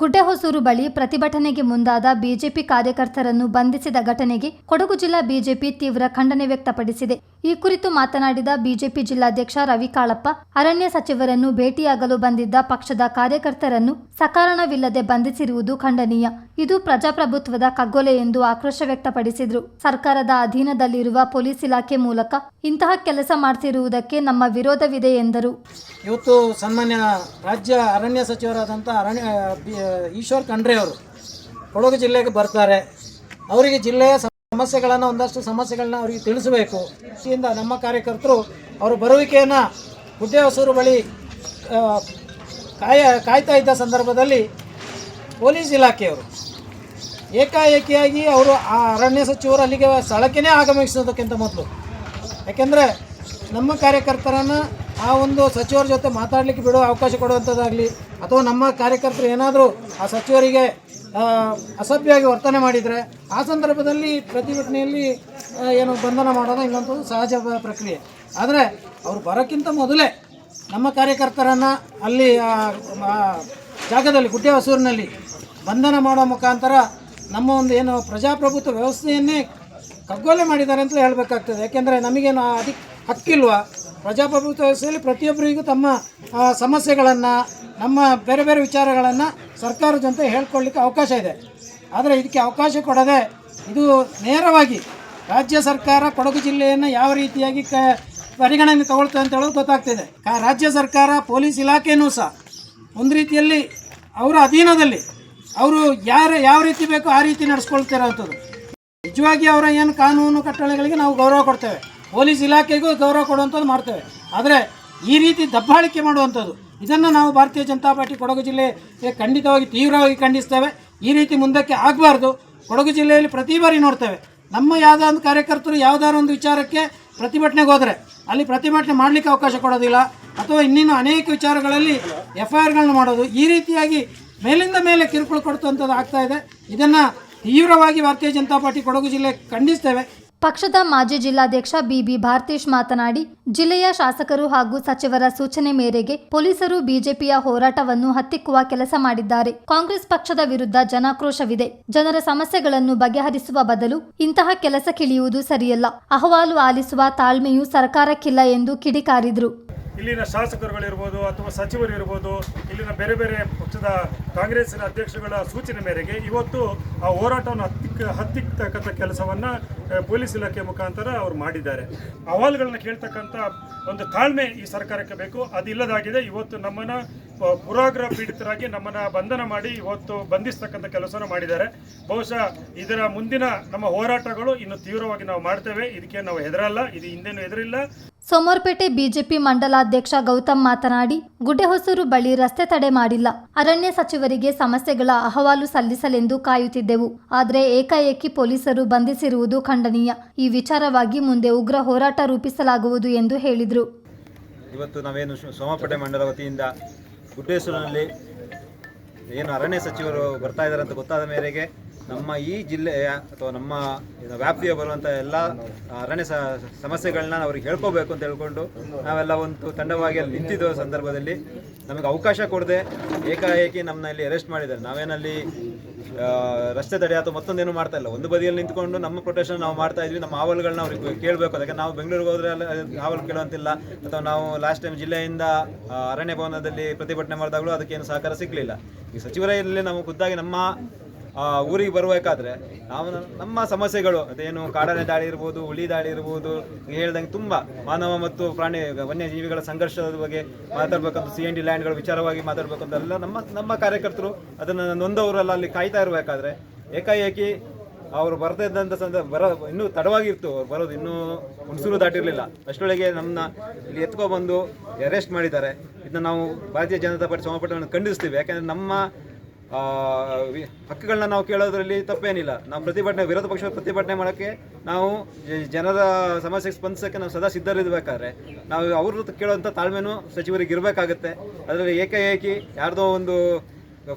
ಗುಡ್ಡೆಹೊಸೂರು ಬಳಿ ಪ್ರತಿಭಟನೆಗೆ ಮುಂದಾದ ಬಿಜೆಪಿ ಕಾರ್ಯಕರ್ತರನ್ನು ಬಂಧಿಸಿದ ಘಟನೆಗೆ ಕೊಡಗು ಜಿಲ್ಲಾ ಬಿಜೆಪಿ ತೀವ್ರ ಖಂಡನೆ ವ್ಯಕ್ತಪಡಿಸಿದೆ. ಈ ಕುರಿತು ಮಾತನಾಡಿದ ಬಿಜೆಪಿ ಜಿಲ್ಲಾಧ್ಯಕ್ಷ ರವಿ ಕಾಳಪ್ಪ, ಅರಣ್ಯ ಸಚಿವರನ್ನು ಭೇಟಿಯಾಗಲು ಬಂದಿದ್ದ ಪಕ್ಷದ ಕಾರ್ಯಕರ್ತರನ್ನು ಸಕಾರಣವಿಲ್ಲದೆ ಬಂಧಿಸಿರುವುದು ಖಂಡನೀಯ. ಇದು ಪ್ರಜಾಪ್ರಭುತ್ವದ ಕಗ್ಗೊಲೆ ಎಂದು ಆಕ್ರೋಶ ವ್ಯಕ್ತಪಡಿಸಿದರು. ಸರ್ಕಾರದ ಅಧೀನದಲ್ಲಿರುವ ಪೊಲೀಸ್ ಇಲಾಖೆ ಮೂಲಕ ಇಂತಹ ಕೆಲಸ ಮಾಡ್ತಿರುವುದಕ್ಕೆ ನಮ್ಮ ವಿರೋಧವಿದೆ ಎಂದರು. ಇವತ್ತು ಸನ್ಮಾನ್ಯ ರಾಜ್ಯ ಅರಣ್ಯ ಸಚಿವರಾದಂಥ ಈಶ್ವರ್ ಖಂಡ್ರೆ ಅವರು ಕೊಡಗು ಜಿಲ್ಲೆಗೆ ಬರ್ತಾರೆ. ಅವರಿಗೆ ಜಿಲ್ಲೆಯ ಸಮಸ್ಯೆಗಳನ್ನು ಒಂದಷ್ಟು ಸಮಸ್ಯೆಗಳನ್ನ ಅವರಿಗೆ ತಿಳಿಸಬೇಕು. ಇದರಿಂದ ನಮ್ಮ ಕಾರ್ಯಕರ್ತರು ಅವರ ಬರುವಿಕೆಯನ್ನು ಗುಡ್ಡೆಹೊಸೂರು ಬಳಿ ಕಾಯ್ತಾ ಇದ್ದ ಸಂದರ್ಭದಲ್ಲಿ ಪೊಲೀಸ್ ಇಲಾಖೆಯವರು ಏಕಾಏಕಿಯಾಗಿ ಅವರು ಆ ಅರಣ್ಯ ಸಚಿವರು ಅಲ್ಲಿಗೆ ಸ್ಥಳಕ್ಕೇ ಆಗಮಿಸೋದಕ್ಕಿಂತ ಮೊದಲು, ಯಾಕೆಂದರೆ ನಮ್ಮ ಕಾರ್ಯಕರ್ತರನ್ನು ಆ ಒಂದು ಸಚಿವರ ಜೊತೆ ಮಾತಾಡಲಿಕ್ಕೆ ಬಿಡೋ ಅವಕಾಶ ಕೊಡುವಂಥದ್ದಾಗಲಿ ಅಥವಾ ನಮ್ಮ ಕಾರ್ಯಕರ್ತರು ಏನಾದರೂ ಆ ಸಚಿವರಿಗೆ ಅಸಭ್ಯವಾಗಿ ವರ್ತನೆ ಮಾಡಿದರೆ ಆ ಸಂದರ್ಭದಲ್ಲಿ ಪ್ರತಿಭಟನೆಯಲ್ಲಿ ಏನು ಬಂಧನ ಮಾಡೋದು ಇನ್ನೊಂದು ಸಹಜ ಪ್ರಕ್ರಿಯೆ. ಆದರೆ ಅವರು ಬರೋಕ್ಕಿಂತ ಮೊದಲೇ ನಮ್ಮ ಕಾರ್ಯಕರ್ತರನ್ನು ಅಲ್ಲಿ ಜಾಗದಲ್ಲಿ ಗುಡ್ಡೆಹೊಸೂರಿನಲ್ಲಿ ಬಂಧನ ಮಾಡೋ ಮುಖಾಂತರ ನಮ್ಮ ಒಂದು ಏನು ಪ್ರಜಾಪ್ರಭುತ್ವ ವ್ಯವಸ್ಥೆಯನ್ನೇ ಕಗ್ಗೊಲೆ ಮಾಡಿದ್ದಾರೆ ಅಂತಲೇ ಹೇಳಬೇಕಾಗ್ತದೆ. ಯಾಕೆಂದರೆ ನಮಗೇನು ಅದಕ್ಕೆ ಹಕ್ಕಿಲ್ವಾ? ಪ್ರಜಾಪ್ರಭುತ್ವ ವ್ಯವಸ್ಥೆಯಲ್ಲಿ ಪ್ರತಿಯೊಬ್ಬರಿಗೂ ತಮ್ಮ ಸಮಸ್ಯೆಗಳನ್ನು, ನಮ್ಮ ಬೇರೆ ಬೇರೆ ವಿಚಾರಗಳನ್ನು ಸರ್ಕಾರದ ಜೊತೆ ಹೇಳ್ಕೊಳ್ಳಿಕ್ಕೆ ಅವಕಾಶ ಇದೆ. ಆದರೆ ಇದಕ್ಕೆ ಅವಕಾಶ ಕೊಡದೆ ಇದು ನೇರವಾಗಿ ರಾಜ್ಯ ಸರ್ಕಾರ ಕೊಡಗು ಜಿಲ್ಲೆಯನ್ನು ಯಾವ ರೀತಿಯಾಗಿ ಪರಿಗಣನೆ ತಗೊಳ್ತದೆ ಅಂತ ಹೇಳೋದು ಗೊತ್ತಾಗ್ತಿದೆ. ರಾಜ್ಯ ಸರ್ಕಾರ ಪೊಲೀಸ್ ಇಲಾಖೆಯೂ ಸಹ ಒಂದು ರೀತಿಯಲ್ಲಿ ಅವರ ಅಧೀನದಲ್ಲಿ ಅವರು ಯಾವ ರೀತಿ ಬೇಕೋ ಆ ರೀತಿ ನಡೆಸ್ಕೊಳ್ತಿರೋವಂಥದ್ದು. ನಿಜವಾಗಿ ಅವರ ಏನು ಕಾನೂನು ಕಟ್ಟಳೆಗಳಿಗೆ ನಾವು ಗೌರವ ಕೊಡ್ತೇವೆ, ಪೊಲೀಸ್ ಇಲಾಖೆಗೂ ಗೌರವ ಕೊಡುವಂಥದ್ದು ಮಾಡ್ತೇವೆ. ಆದರೆ ಈ ರೀತಿ ದಬ್ಬಾಳಿಕೆ ಮಾಡುವಂಥದ್ದು, ಇದನ್ನು ನಾವು ಭಾರತೀಯ ಜನತಾ ಪಾರ್ಟಿ ಕೊಡಗು ಜಿಲ್ಲೆಗೆ ಖಂಡಿತವಾಗಿ ತೀವ್ರವಾಗಿ ಖಂಡಿಸ್ತೇವೆ. ಈ ರೀತಿ ಮುಂದಕ್ಕೆ ಆಗಬಾರ್ದು. ಕೊಡಗು ಜಿಲ್ಲೆಯಲ್ಲಿ ಪ್ರತಿ ಬಾರಿ ನೋಡ್ತೇವೆ, ನಮ್ಮ ಯಾವುದೋ ಒಂದು ಕಾರ್ಯಕರ್ತರು ಯಾವುದಾದ್ರು ಒಂದು ವಿಚಾರಕ್ಕೆ ಪ್ರತಿಭಟನೆಗೆ ಹೋದರೆ ಅಲ್ಲಿ ಪ್ರತಿಭಟನೆ ಮಾಡಲಿಕ್ಕೆ ಅವಕಾಶ ಕೊಡೋದಿಲ್ಲ, ಅಥವಾ ಇನ್ನಿನ್ನು ಅನೇಕ ವಿಚಾರಗಳಲ್ಲಿ FIRಗಳನ್ನ ಮಾಡೋದು, ಈ ರೀತಿಯಾಗಿ ಮೇಲಿಂದ ಮೇಲೆ ಕಿರುಕುಳ ಕೊಡುವಂಥದ್ದು ಆಗ್ತಾ ಇದೆ. ಇದನ್ನು ತೀವ್ರವಾಗಿ ಭಾರತೀಯ ಜನತಾ ಪಾರ್ಟಿ ಕೊಡಗು ಜಿಲ್ಲೆ ಖಂಡಿಸ್ತೇವೆ. ಪಕ್ಷದ ಮಾಜಿ ಜಿಲ್ಲಾಧ್ಯಕ್ಷ ಬಿಬಿ ಭಾರತೀಶ್ ಮಾತನಾಡಿ, ಜಿಲ್ಲೆಯ ಶಾಸಕರು ಹಾಗೂ ಸಚಿವರ ಸೂಚನೆ ಮೇರೆಗೆ ಪೊಲೀಸರು ಬಿಜೆಪಿಯ ಹೋರಾಟವನ್ನು ಹತ್ತಿಕ್ಕುವ ಕೆಲಸ ಮಾಡಿದ್ದಾರೆ. ಕಾಂಗ್ರೆಸ್ ಪಕ್ಷದ ವಿರುದ್ಧ ಜನಾಕ್ರೋಶವಿದೆ. ಜನರ ಸಮಸ್ಯೆಗಳನ್ನು ಬಗೆಹರಿಸುವ ಬದಲು ಇಂತಹ ಕೆಲಸಕ್ಕಿಳಿಯುವುದು ಸರಿಯಲ್ಲ. ಅಹವಾಲು ಆಲಿಸುವ ತಾಳ್ಮೆಯೂ ಸರ್ಕಾರಕ್ಕಿಲ್ಲ ಎಂದು ಕಿಡಿಕಾರಿದರು. ಇಲ್ಲಿನ ಶಾಸಕರುಗಳಿರ್ಬೋದು ಅಥವಾ ಸಚಿವರು ಇರ್ಬೋದು, ಇಲ್ಲಿನ ಬೇರೆ ಬೇರೆ ಪಕ್ಷದ ಕಾಂಗ್ರೆಸ್ಸಿನ ಅಧ್ಯಕ್ಷರುಗಳ ಸೂಚನೆ ಮೇರೆಗೆ ಇವತ್ತು ಆ ಹೋರಾಟವನ್ನು ಹತ್ತಿಕ್ಕತಕ್ಕಂಥ ಕೆಲಸವನ್ನು ಪೊಲೀಸ್ ಇಲಾಖೆ ಮುಖಾಂತರ ಅವರು ಮಾಡಿದ್ದಾರೆ. ಅಹವಾಲುಗಳನ್ನ ಕೇಳ್ತಕ್ಕಂಥ ಒಂದು ತಾಳ್ಮೆ ಈ ಸರ್ಕಾರಕ್ಕೆ ಬೇಕು. ಅದಿಲ್ಲದಾಗಿದೆ. ಇವತ್ತು ನಮ್ಮನ್ನು ಪುರಾಗ್ರಹ ಪೀಡಿತರಾಗಿ ನಮ್ಮನ್ನು ಬಂಧನ ಮಾಡಿ ಇವತ್ತು ಬಂಧಿಸ್ತಕ್ಕಂಥ ಕೆಲಸವನ್ನು ಮಾಡಿದ್ದಾರೆ. ಬಹುಶಃ ಇದರ ಮುಂದಿನ ನಮ್ಮ ಹೋರಾಟಗಳು ಇನ್ನು ತೀವ್ರವಾಗಿ ನಾವು ಮಾಡ್ತೇವೆ. ಇದಕ್ಕೆ ನಾವು ಹೆದರಲ್ಲ, ಇದು ಹಿಂದೇನು ಹೆದರಿಲ್ಲ. ಸೋಮವಾರಪೇಟೆ ಬಿಜೆಪಿ ಮಂಡಲಾಧ್ಯಕ್ಷ ಗೌತಮ್ ಮಾತನಾಡಿ, ಗುಡ್ಡೆಹೊಸೂರು ಬಳಿ ರಸ್ತೆ ತಡೆ ಮಾಡಿಲ್ಲ. ಅರಣ್ಯ ಸಚಿವರಿಗೆ ಸಮಸ್ಯೆಗಳ ಅಹವಾಲು ಸಲ್ಲಿಸಲೆಂದು ಕಾಯುತ್ತಿದ್ದೆವು. ಆದರೆ ಏಕಾಏಕಿ ಪೊಲೀಸರು ಬಂಧಿಸಿರುವುದು ಖಂಡನೀಯ. ಈ ವಿಚಾರವಾಗಿ ಮುಂದೆ ಉಗ್ರ ಹೋರಾಟ ರೂಪಿಸಲಾಗುವುದು ಎಂದು ಹೇಳಿದರು. ಇವತ್ತು ನಾವೇನು ಸೋಮವಾರಪೇಟೆ ಮಂಡಲ ವತಿಯಿಂದ ಗುಡ್ಡೆಹೊಸೂರಿನಲ್ಲಿ ಏನು ಅರಣ್ಯ ಸಚಿವರು ಬರ್ತಾ ಇದ್ದಾರೆ ಅಂತ ಗೊತ್ತಾದ ಮೇರೆಗೆ ನಮ್ಮ ಈ ಜಿಲ್ಲೆಯ ಅಥವಾ ನಮ್ಮ ವ್ಯಾಪ್ತಿಯ ಬರುವಂಥ ಎಲ್ಲ ಅರಣ್ಯ ಸಮಸ್ಯೆಗಳನ್ನ ಅವ್ರಿಗೆ ಹೇಳ್ಕೋಬೇಕು ಅಂತ ಹೇಳ್ಕೊಂಡು ನಾವೆಲ್ಲ ಒಂದು ತಂಡವಾಗಿ ಅಲ್ಲಿ ನಿಂತಿದ್ದ ಸಂದರ್ಭದಲ್ಲಿ ನಮಗೆ ಅವಕಾಶ ಕೊಡದೆ ಏಕಾಏಕಿ ನಮ್ಮಲ್ಲಿ ಅರೆಸ್ಟ್ ಮಾಡಿದ್ದಾರೆ. ನಾವೇನಲ್ಲಿ ರಸ್ತೆ ತಡೆ ಅಥವಾ ಮತ್ತೊಂದೇನು ಮಾಡ್ತಾ ಇಲ್ಲ. ಒಂದು ಬದಿಯಲ್ಲಿ ನಿಂತ್ಕೊಂಡು ನಮ್ಮ ಪ್ರೊಟೆಕ್ಷನ್ ನಾವು ಮಾಡ್ತಾ ಇದ್ವಿ. ನಮ್ಮ ಅಹವಾಲುಗಳನ್ನ ಅವ್ರಿಗೆ ಕೇಳಬೇಕು. ಅದಕ್ಕೆ ನಾವು ಬೆಂಗಳೂರಿಗೆ ಹೋದರೆ ಅಹವಾಲು ಕೇಳುವಂತಿಲ್ಲ. ಅಥವಾ ನಾವು ಲಾಸ್ಟ್ ಟೈಮ್ ಜಿಲ್ಲೆಯಿಂದ ಅರಣ್ಯ ಭವನದಲ್ಲಿ ಪ್ರತಿಭಟನೆ ಮಾಡಿದಾಗಲೂ ಅದಕ್ಕೇನು ಸಹಕಾರ ಸಿಗಲಿಲ್ಲ. ಈ ಸಚಿವರಲ್ಲಿ ನಾವು ಖುದ್ದಾಗಿ ನಮ್ಮ ಊರಿಗೆ ಬರಬೇಕಾದ್ರೆ ನಾವು ನಮ್ಮ ಸಮಸ್ಯೆಗಳು ಅದೇನು ಕಾಡಾನೆ ದಾಳಿ ಇರ್ಬೋದು, ಹುಲಿ ದಾಳಿ ಇರ್ಬೋದು, ಹೇಳ್ದಂಗೆ ತುಂಬ ಮಾನವ ಮತ್ತು ಪ್ರಾಣಿ ವನ್ಯಜೀವಿಗಳ ಸಂಘರ್ಷದ ಬಗ್ಗೆ ಮಾತಾಡಬೇಕಂತ, CND ಲ್ಯಾಂಡ್ಗಳ ವಿಚಾರವಾಗಿ ಮಾತಾಡಬೇಕಂತ ಎಲ್ಲ ನಮ್ಮ ಕಾರ್ಯಕರ್ತರು ಅದನ್ನು ನೊಂದವರೆಲ್ಲ ಅಲ್ಲಿ ಕಾಯ್ತಾ ಇರಬೇಕಾದ್ರೆ ಏಕಾಏಕಿ ಅವರು ಬರ್ತಾ ಇದ್ದಂಥ ಇನ್ನೂ ತಡವಾಗಿರ್ತು. ಅವ್ರು ಬರೋದು ಇನ್ನೂ ಹುಣಸೂರು ದಾಟಿರಲಿಲ್ಲ. ಅಷ್ಟರೊಳಗೆ ನಮ್ಮನ್ನ ಇಲ್ಲಿ ಎತ್ಕೊಬಂದು ಅರೆಸ್ಟ್ ಮಾಡಿದ್ದಾರೆ. ಇದನ್ನ ನಾವು ಭಾರತೀಯ ಜನತಾ ಪಾರ್ಟಿ ಸೋಮವಾರಪೇಟೆಯನ್ನು ಖಂಡಿಸ್ತೀವಿ. ಯಾಕೆಂದರೆ ನಮ್ಮ ಹಕ್ಕುಗಳನ್ನ ನಾವು ಕೇಳೋದ್ರಲ್ಲಿ ತಪ್ಪೇನಿಲ್ಲ. ನಾವು ವಿರೋಧ ಪಕ್ಷದ ಪ್ರತಿಭಟನೆ ಮಾಡೋಕ್ಕೆ, ನಾವು ಜನರ ಸಮಸ್ಯೆಗೆ ಸ್ಪಂದಿಸೋಕ್ಕೆ ನಾವು ಸದಾ ಸಿದ್ಧರಿರಬೇಕಾದ್ರೆ ನಾವು ಅವ್ರ ಕೇಳೋವಂಥ ತಾಳ್ಮೆನೂ ಸಚಿವರಿಗೆ ಇರಬೇಕಾಗುತ್ತೆ. ಅದರಲ್ಲಿ ಏಕಾಏಕಿ ಯಾರ್ದೋ ಒಂದು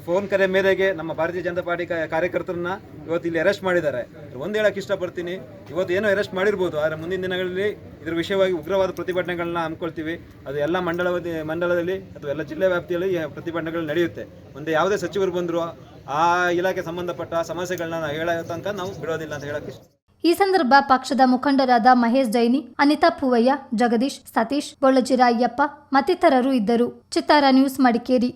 ಫೋನ್ ಕರೆ ಮೇರೆಗೆ ನಮ್ಮ ಭಾರತೀಯ ಜನತಾ ಪಾರ್ಟಿ ಕಾರ್ಯಕರ್ತರನ್ನ ಇವತ್ತು ಇಲ್ಲಿ ಅರೆಸ್ಟ್ ಮಾಡಿದ್ದಾರೆ. ಒಂದು ಹೇಳಕ್ಕೆ ಇಷ್ಟಪಡ್ತೀನಿ, ಇವತ್ತು ಏನೋ ಅರೆಸ್ಟ್ ಮಾಡಿರ್ಬೋದು, ಆದರೆ ಮುಂದಿನ ದಿನಗಳಲ್ಲಿ ಇದ್ರ ವಿಷಯವಾಗಿ ಉಗ್ರವಾದ ಪ್ರತಿಭಟನೆಗಳನ್ನ ಹಮ್ಮಿಕೊಳ್ತೀವಿ. ಅದು ಎಲ್ಲ ಮಂಡಲದಲ್ಲಿ ಅಥವಾ ಎಲ್ಲ ಜಿಲ್ಲೆ ವ್ಯಾಪ್ತಿಯಲ್ಲಿ ಈ ಪ್ರತಿಭಟನೆಗಳು ನಡೆಯುತ್ತೆ. ಮುಂದೆ ಯಾವುದೇ ಸಚಿವರು ಬಂದರೂ ಆ ಇಲಾಖೆ ಸಂಬಂಧಪಟ್ಟ ಸಮಸ್ಯೆಗಳನ್ನ ಹೇಳೋ ತನಕ ನಾವು ಬಿಡೋದಿಲ್ಲ ಅಂತ ಹೇಳಕ್ಕೆ ಇಷ್ಟ. ಈ ಸಂದರ್ಭ ಪಕ್ಷದ ಮುಖಂಡರಾದ ಮಹೇಶ್ ಜೈನಿ, ಅನಿತಾ ಪೂವಯ್ಯ, ಜಗದೀಶ್, ಸತೀಶ್, ಬೊಳ್ಳಜಿರ ಅಯ್ಯಪ್ಪ ಮತ್ತಿತರರು ಇದ್ದರು. ಚಿತ್ತಾರ ನ್ಯೂಸ್, ಮಡಿಕೇರಿ.